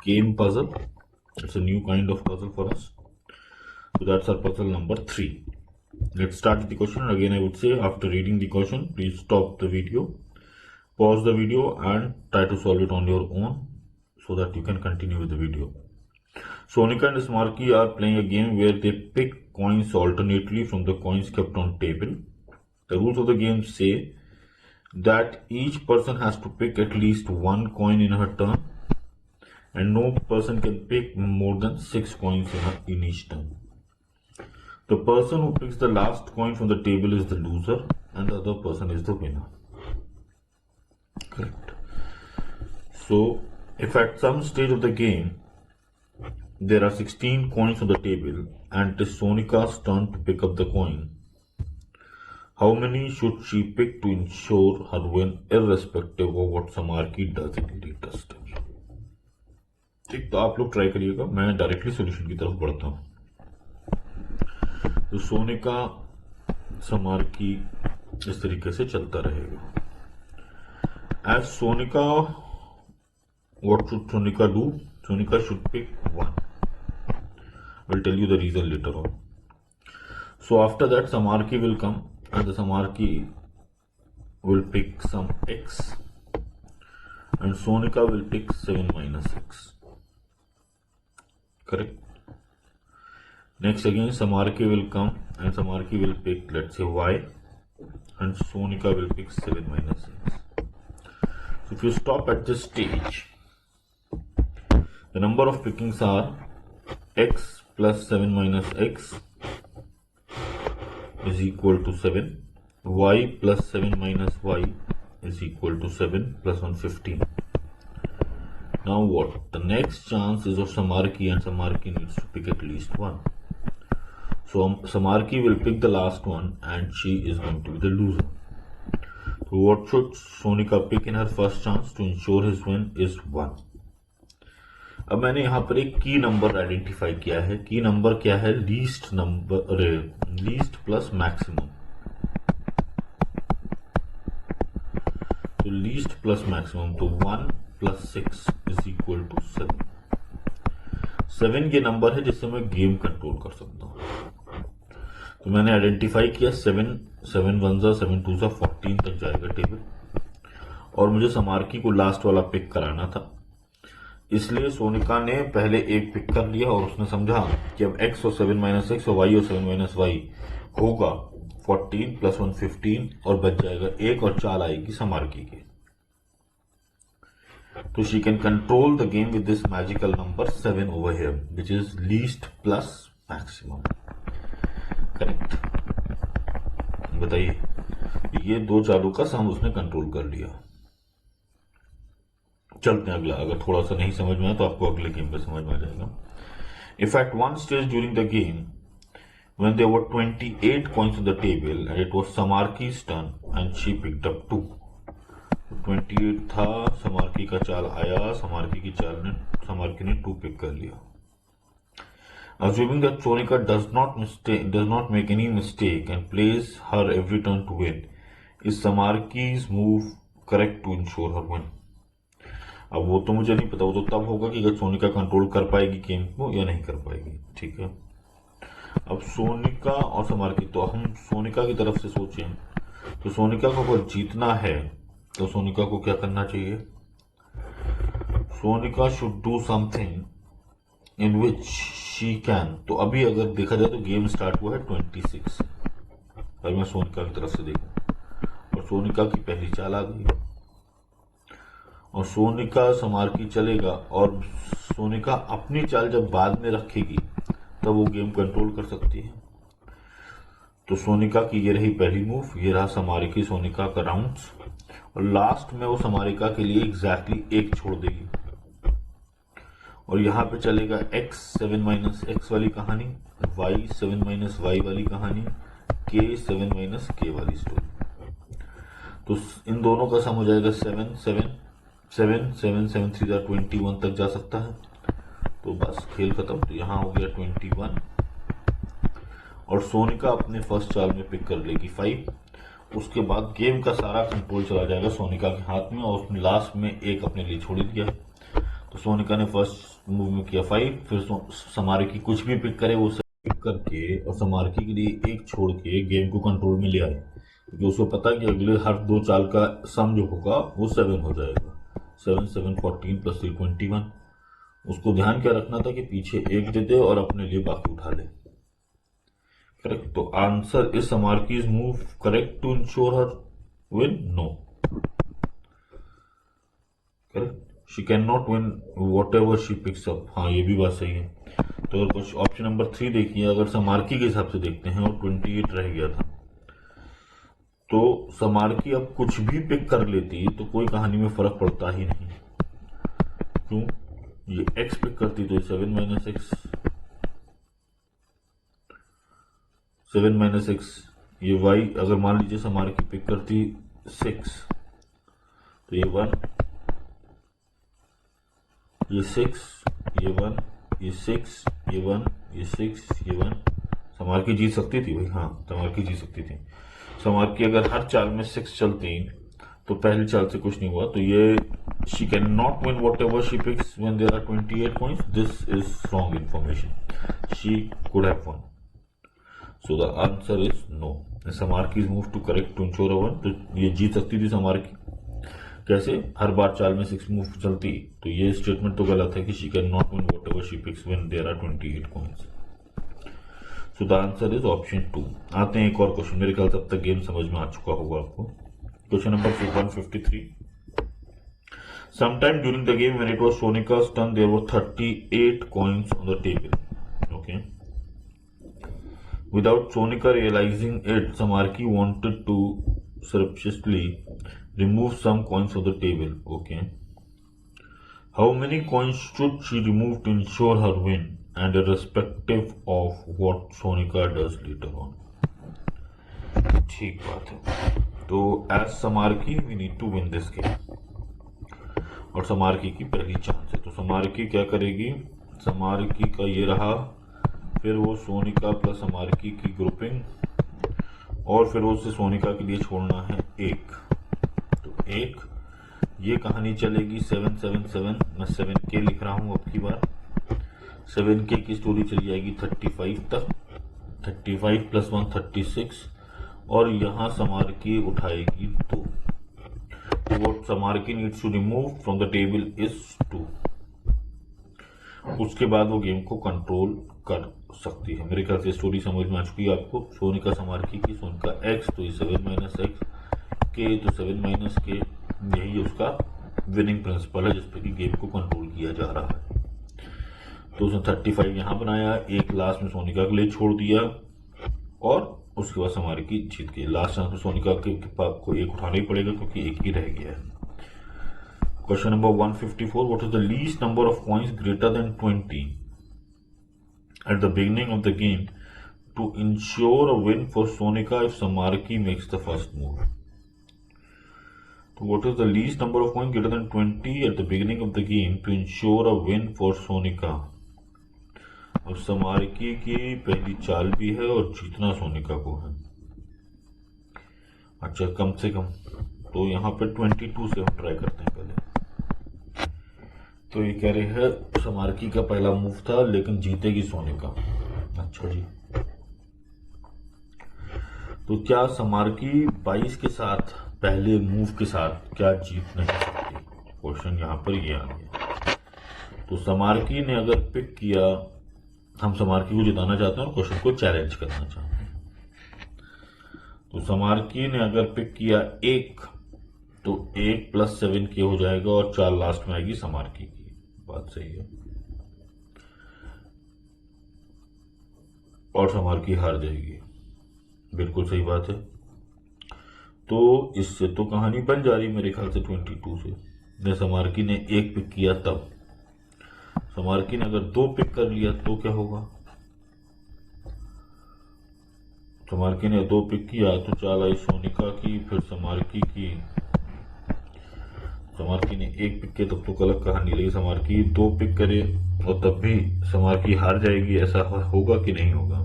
game puzzle. It's a new kind of puzzle for us. So that's our puzzle number 3. Let's start with the question. Again, I would say after reading the question, please stop the video, pause the video and try to solve it on your own so that you can continue with the video. Sonika and Smarky are playing a game where they pick coins alternately from the coins kept on table. The rules of the game say that each person has to pick at least one coin in her turn and no person can pick more than 6 coins in each turn. The person who picks the last coin from the table is the loser and the other person is the winner. Correct. So, if at some stage of the game there are 16 coins on the table and it is Sonika's turn to pick up the coin, how many should she pick to ensure her win irrespective of what Samarki does in later steps? ठीक, तो आप लोग try करिएगा, मैं directly solution की तरफ बढ़ता हूँ. तो सोनिका समार्की इस तरीके से चलता रहेगा. As Sonika, what should Sonika do? Sonika should pick 1. I'll tell you the reason later on. So after that, Samarki will come and the Samarki will pick some x and Sonika will pick 7 minus x. Correct? Next again, Samarki will come and Samarki will pick, let's say, y and Sonika will pick 7 minus x. So if you stop at this stage, the number of pickings are x plus 7 minus x is equal to 7, y plus 7 minus y is equal to 7 plus 1, 15. Now what? The next chance is of Samarki and Samarki needs to pick at least 1. So Samarki will pick the last one and she is going to be the loser. So what should Sonika pick in her first chance to ensure his win is 1. अब मैंने यहाँ पर एक की number identify किया है. की number क्या है? Least number, least plus maximum. तो लीस्ट प्लस मैक्सिमम, तो 1 प्लस 6 इज इक्वल टू 7. 7 ये नंबर है जिससे मैं गेम कंट्रोल कर सकता हूँ. तो मैंने आइडेंटिफाई किया 7 1 7 2 14 तक जाएगा टेबल और मुझे समार्की को लास्ट वाला पिक कराना था. इसलिए सोनिका ने पहले एक पिक कर लिया और उसने समझा कि अब x और 7 माइनस एक्स और y और 7 माइनस वाई होगा 14 प्लस 1 15 और बच जाएगा 1 और चाल आएगी समार्की की. तो she can control the game with this magical number 7 over here, which is least plus maximum. Correct. बताइए, ये दो चालों का सम उसने कंट्रोल कर लिया. चलते हैं अगला. अगर थोड़ा सा नहीं समझ में आया तो आपको अगले गेम पे समझ में आ जाएगा. If at one stage during the game when there were 28 coins on the table and it was Samarki's turn and she picked up 2. 28 था, समार्की का चाल आया, समार्की ने 2 पिक कर लिया. Assuming that Sonika does not make any mistake and plays her every turn to win, is Samarki's move correct to ensure her win? अब वो तो मुझे नहीं पता, वो तो तब होगा कि अगर सोनिका कंट्रोल कर पाएगी गेम को या नहीं कर पाएगी. ठीक है. अब सोनिका और समार्की, तो हम सोनिका की तरफ से सोचें तो सोनिका को अगर जीतना है तो सोनिका को क्या करना चाहिए? Sonika should do something in which she can. तो अभी अगर देखा जाए तो गेम स्टार्ट हुआ है 26 से. अगर मैं सोनिका की तरफ से देखूं और सोनिका की पहली चाल आ गई और सोनिका समार्की चलेगा और सोनिका अपनी चाल जब बाद में रखेगी तब वो गेम कंट्रोल कर सकती है. तो सोनिका की ये रही पहली मूव, ये रहा समार्की सोनिका का राउंड्स और लास्ट में वो समारिका के लिए एग्जैक्टली 1 छोड़ देगी और यहाँ पे चलेगा x 7 माइनस एक्स वाली कहानी, y 7 माइनस वाई वाली कहानी, k 7 माइनस k वाली स्टोरी. तो इन दोनों का सम हो जाएगा 7 7 7 7 7 3 21 तक जा सकता है. तो बस खेल खत्म. तो यहाँ हो गया 21 और सोनिका अपने फर्स्ट चाल में पिक कर लेगी 5. उसके बाद गेम का सारा कंट्रोल चला जाएगा सोनिका के हाथ में और उसने लास्ट में 1 अपने लिए छोड़ दिया है. तो सोनिका ने फर्स्ट मूव में किया 5, फिर समारकी कुछ भी पिक करे वो पिक करके और समारकी के लिए एक छोड़ के गेम को कंट्रोल में ले आए, क्योंकि उसको पता है कि अगले हर 2 चाल का सम जो होगा वो 7 हो जाएगा। 7 7 14 प्लस 3 21। उसको ध्यान क्या रखना था कि पीछे एक दे दे और अपने लिए बाकी उठा ले। करेक्ट। तो answer is Samarki's move correct to ensure her win? No. Correct. She can not win whatever she picks up. हाँ, ये भी बात सही है। तो अगर कुछ ऑप्शन नंबर 3 देखिए, अगर समारकी के हिसाब से देखते हैं और 28 रह गया था, तो समारकी अब कुछ भी पिक कर लेती तो कोई कहानी में फर्क पड़ता ही नहीं। क्यों? ये x पिक करती तो 7 माइनस एक्स, 7 माइनस एक्स। ये y अगर मान लीजिए समारकी पिक करती 6, तो ये 1, ये 6, ये 1, ये 6, ये 1, ये 6, ये 1। समारकी जीत सकती थी भाई। हाँ, समारकी जीत सकती थी। समारकी अगर हर चाल में 6 चलती तो पहली चाल से कुछ नहीं हुआ। तो ये she can not win whatever she picks when there are 28 points. This is wrong information. She could have won. So the answer is no. Samarki is move to correct to ensure won. तो ये जीत सकती थी समारकी। कैसे? हर बार चाल में 6 move चलती। तो ये स्टेटमेंट तो गलत है कि she can not win whatever she picks when there are 28 points. So the answer is option 2। आते हैं एक और क्वेश्चन। मेरे ख्याल से अब तक गेम समझ में आ चुका होगा आपको। Question number 153। Sometime during the game when it was Sonika's turn, there were 38 coins on the table. Okay. Without Sonika realizing it, Samarki wanted to surreptitiously remove some coins from the table. Okay. How many coins should she remove to ensure her win, and irrespective of what Sonika does later on? ठीक बात है। तो as Samarki, we need to win this game. और समारकी की पहली chance है। तो समारकी क्या करेगी? समारकी का ये रहा, फिर वो सोनिका प्लस समारकी की ग्रुपिंग, और फिर उसे सोनिका के लिए छोड़ना है 1। तो 1, ये कहानी चलेगी 7 7 7। मैं 7K लिख रहा हूँ अब की बार। 7K की स्टोरी चली जाएगी 35 तक। 35 प्लस 1 36, और यहाँ समारकी उठाएगी 2। What Samarki needs to remove from the table is 2। उसके बाद वो गेम को कंट्रोल कर सकती है। मेरे ख्याल से स्टोरी समझ में आ चुकी है आपको। सोनिका समारकी की, सोनिका x तो 7 माइनस एक्स, के तो 7 माइनस के। यही उसका विनिंग प्रिंसिपल है जिसपे कि गेम को कंट्रोल किया जा रहा है। तो उसने 35 यहाँ बनाया, एक लास्ट में सोनिका के लिए छोड़ दिया, और उसके बाद समारकी जीत गई। लास्ट चांस में सोनिका के पाप को 1 उठाना ही पड़ेगा क्योंकि 1 ही रह गया है। Question number 154। What is the least number of coins greater than 20 at the beginning of the game to ensure a win for Sonika if Samarki makes the first move? तो what is the least number of coins greater than 20 at the beginning of the game to ensure a win for Sonika? अब समारकी की पहली चाल भी है और जीतना सोनिका को है। अच्छा, कम से कम तो यहाँ पे 22 से हम ट्राई करते हैं पहले। तो ये कह रहे हैं समारकी का पहला मूव था लेकिन जीतेगी सोनिका। अच्छा जी, तो क्या समारकी 22 के साथ, पहले मूव के साथ क्या जीत नहीं सकती? क्वेश्चन यहाँ पर ये आ गया। तो समारकी ने अगर पिक किया, हम समारकी को जिताना चाहते हैं और क्वेश्चन को चैलेंज करना चाहते हैं। तो समारकी ने अगर पिक किया 1, तो 1 प्लस 7K हो जाएगा और 4 लास्ट में आएगी समारकी की। बात सही है। और समारकी हार जाएगी। बिल्कुल सही बात है। तो इससे तो कहानी बन जा रही मेरे ख्याल से 22 से। समारकी ने 1 पिक किया तब, समारकी ने अगर 2 पिक कर लिया तो क्या होगा? समारकी ने 2 पिक किया तो चाल आई सोनिका की, फिर समारकी की। समारकी ने 1 पिक किया तब तो अलग कहानी, लेकिन समारकी 2 पिक करे और तब भी समारकी हार जाएगी। ऐसा होगा कि नहीं होगा?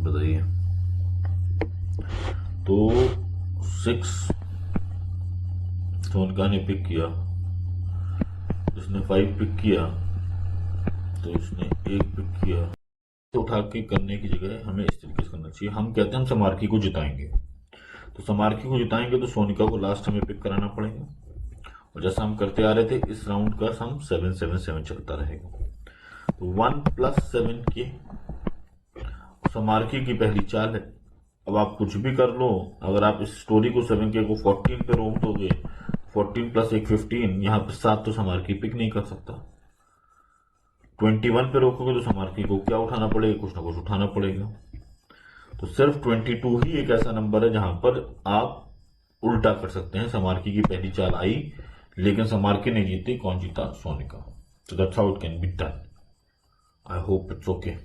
बताइए। तो 6, सोनिका ने पिक किया, इसने 5 पिक किया, तो इसने 1 पिक किया। तो उठा के करने की जगह हमें इस तरीके से करना चाहिए। हम कहते हैं हम समारकी को जिताएंगे, तो समारकी को जिताएंगे तो सोनिका को लास्ट हमें पिक कराना पड़ेगा, और जैसा हम करते आ रहे थे इस राउंड का सम 7-7-7 चलता रहेगा। तो 1 + 7K समारकी की पहली चाल है। अब आप कुछ भी कर लो, अगर आप इस स्टोरी को 7K को 14 पे रोक दोगे, 14 + 1 15, यहाँ पे 7 तो समारकी पिक नहीं कर सकता। 21 पे रोकोगे तो समारकी को क्या उठाना पड़ेगा, कुछ ना कुछ उठाना पड़ेगा। तो सिर्फ 22 ही एक ऐसा नंबर है जहां पर आप उल्टा कर सकते हैं। समारकी की पहली चाल आई, लेकिन समारकी नहीं जीती, कौन जीता, Sonika. So that's how it can be done. I hope it's okay.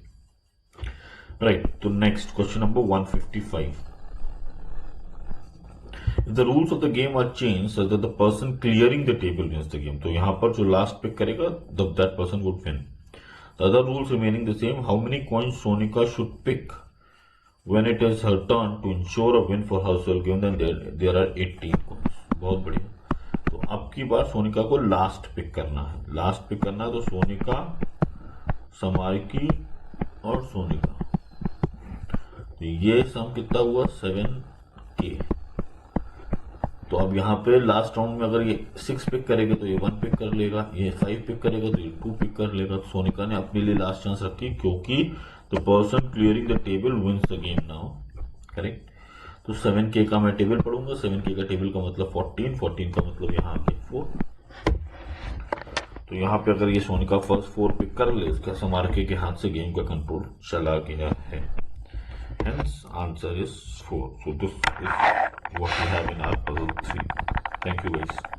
Right, तो next question number 155. If the rules of the game are changed so that the person clearing the table wins the game, तो यहाँ पर जो last pick करेगा, that person would win. The other rules remaining the same. How many coins Sonika should pick when it is her turn to ensure a win for herself, given that there are 18 coins. बहुत बढ़िया। तो अब की बार सोनिका को last pick करना है, last pick करना है। तो सोनिका, समारकी और सोनिका, तो ये सम कितना हुआ, 7K। तो अब यहाँ पे लास्ट राउंड में अगर ये 6 पिक करेगा तो ये 1 पिक कर लेगा, ये 5 पिक करेगा तो ये 2 पिक कर लेगा। तो सोनिका ने अपने लिए लास्ट चांस रखी, क्योंकि the person clearing the table wins the game now, correct. तो 7K का मैं टेबल पढ़ूंगा, 7K का टेबल का मतलब 14, 14 का मतलब यहाँ पे 4। तो यहाँ पे अगर ये सोनिका फर्स्ट 4 पिक कर ले, इसका समारकी के हाथ से गेम का कंट्रोल चला गया है। Hence answer is 4. So this is what we have in our puzzle 3. Thank you guys.